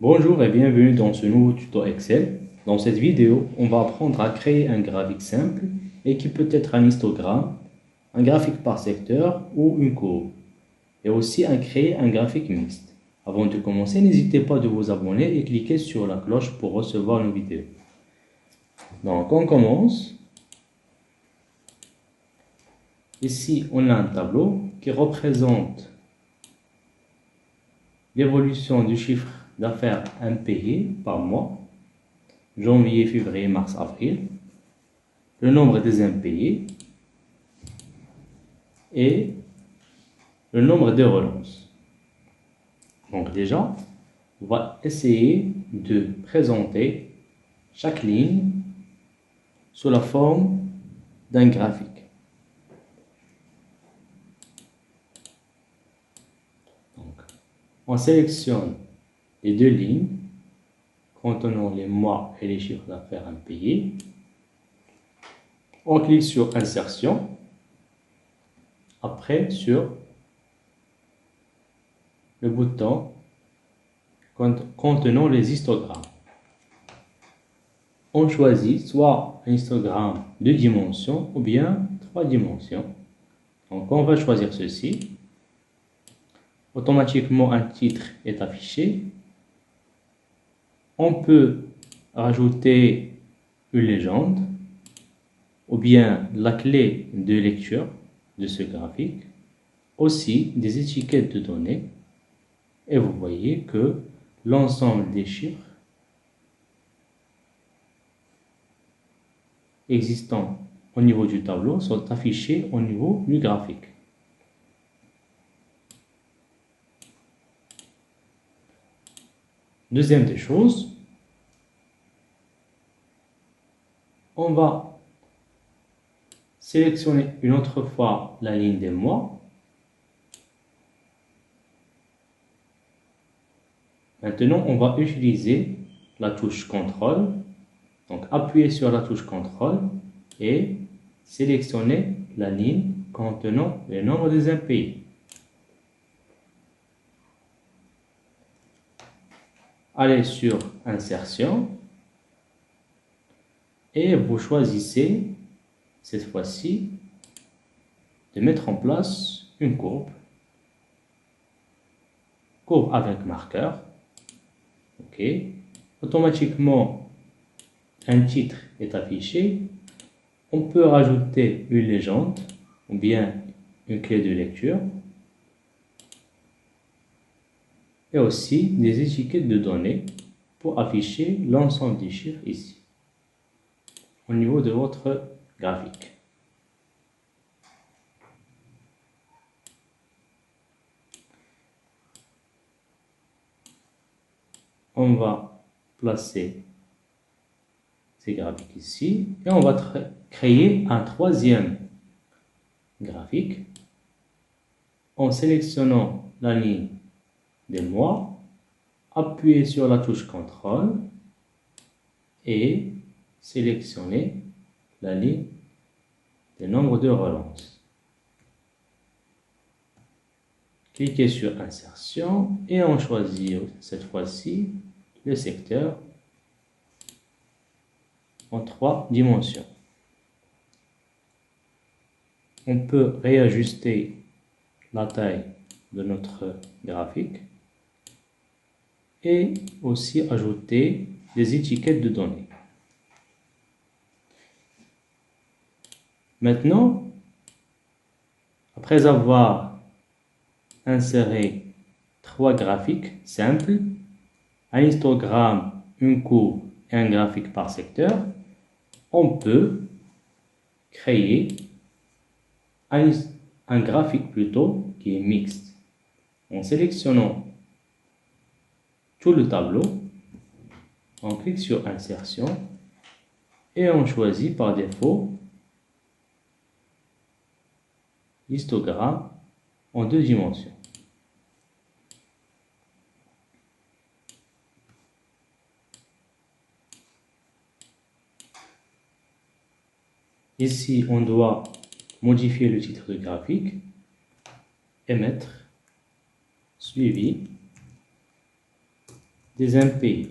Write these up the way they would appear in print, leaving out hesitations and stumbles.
Bonjour et bienvenue dans ce nouveau tuto Excel. Dans cette vidéo, on va apprendre à créer un graphique simple et qui peut être un histogramme, un graphique par secteur ou une courbe. Et aussi à créer un graphique mixte. Avant de commencer, n'hésitez pas de vous abonner et cliquer sur la cloche pour recevoir nos vidéos. Donc on commence. Ici, on a un tableau qui représente l'évolution du chiffre d'affaires impayé par mois, janvier, février, mars, avril, le nombre des impayés et le nombre de relances. Donc déjà, on va essayer de présenter chaque ligne sous la forme d'un graphique. Donc, on sélectionne les deux lignes contenant les mois et les chiffres d'affaires impayés. On clique sur Insertion, après sur le bouton contenant les histogrammes. On choisit soit un histogramme 2 dimensions ou bien 3 dimensions. Donc on va choisir ceci. Automatiquement un titre est affiché. On peut rajouter une légende ou bien la clé de lecture de ce graphique, aussi des étiquettes de données, et vous voyez que l'ensemble des chiffres existants au niveau du tableau sont affichés au niveau du graphique. Deuxième des choses, on va sélectionner une autre fois la ligne des mois. Maintenant, on va utiliser la touche CTRL. Donc, appuyez sur la touche CTRL et sélectionnez la ligne contenant le nombre des impayés. Allez sur Insertion et vous choisissez cette fois-ci de mettre en place une courbe avec marqueur. OK. Automatiquement, un titre est affiché. On peut rajouter une légende ou bien une clé de lecture et aussi des étiquettes de données pour afficher l'ensemble des chiffres ici au niveau de votre graphique. On va placer ces graphiques ici et on va créer un troisième graphique en sélectionnant la ligne des mois, appuyez sur la touche CTRL et sélectionnez la ligne des nombres de relances. Cliquez sur Insertion et on choisit cette fois-ci le secteur en 3 dimensions. On peut réajuster la taille de notre graphique et aussi ajouter des étiquettes de données. Maintenant, après avoir inséré 3 graphiques simples, un histogramme, une courbe et un graphique par secteur, on peut créer un graphique plutôt qui est mixte. En sélectionnant tout le tableau, on clique sur Insertion et on choisit par défaut histogramme en 2 dimensions. Ici, on doit modifier le titre de graphique et mettre suivi des impayés.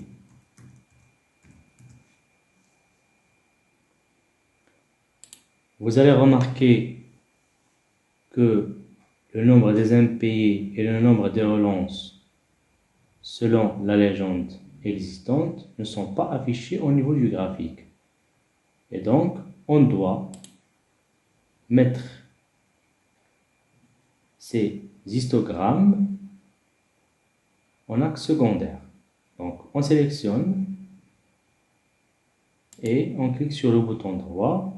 Vous allez remarquer que le nombre des impayés et le nombre de relances selon la légende existante ne sont pas affichés au niveau du graphique. Et donc, on doit mettre ces histogrammes en axe secondaire. Donc, on sélectionne et on clique sur le bouton droit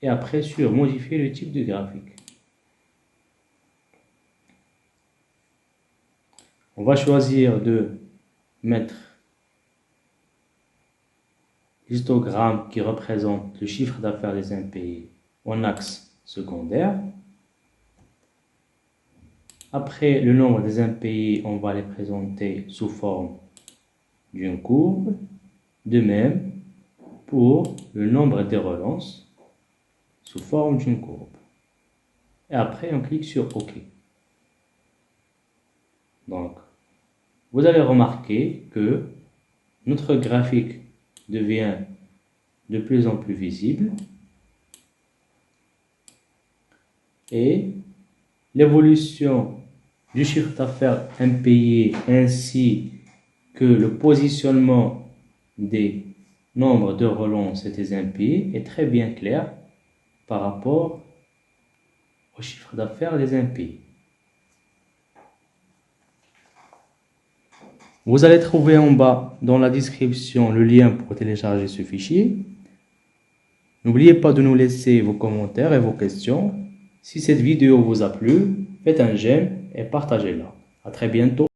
et après sur modifier le type de graphique. On va choisir de mettre l'histogramme qui représente le chiffre d'affaires des impayés en axe secondaire. Après le nombre des impayés, on va les présenter sous forme d'une courbe. De même pour le nombre des relances sous forme d'une courbe. Et après, on clique sur OK. Donc, vous allez remarquer que notre graphique devient de plus en plus visible et l'évolution du chiffre d'affaires impayé ainsi que le positionnement des nombres de relances et des impayés est très bien clair par rapport au chiffre d'affaires des impayés. Vous allez trouver en bas dans la description le lien pour télécharger ce fichier. N'oubliez pas de nous laisser vos commentaires et vos questions. Si cette vidéo vous a plu, faites un j'aime et partagez-la. À très bientôt.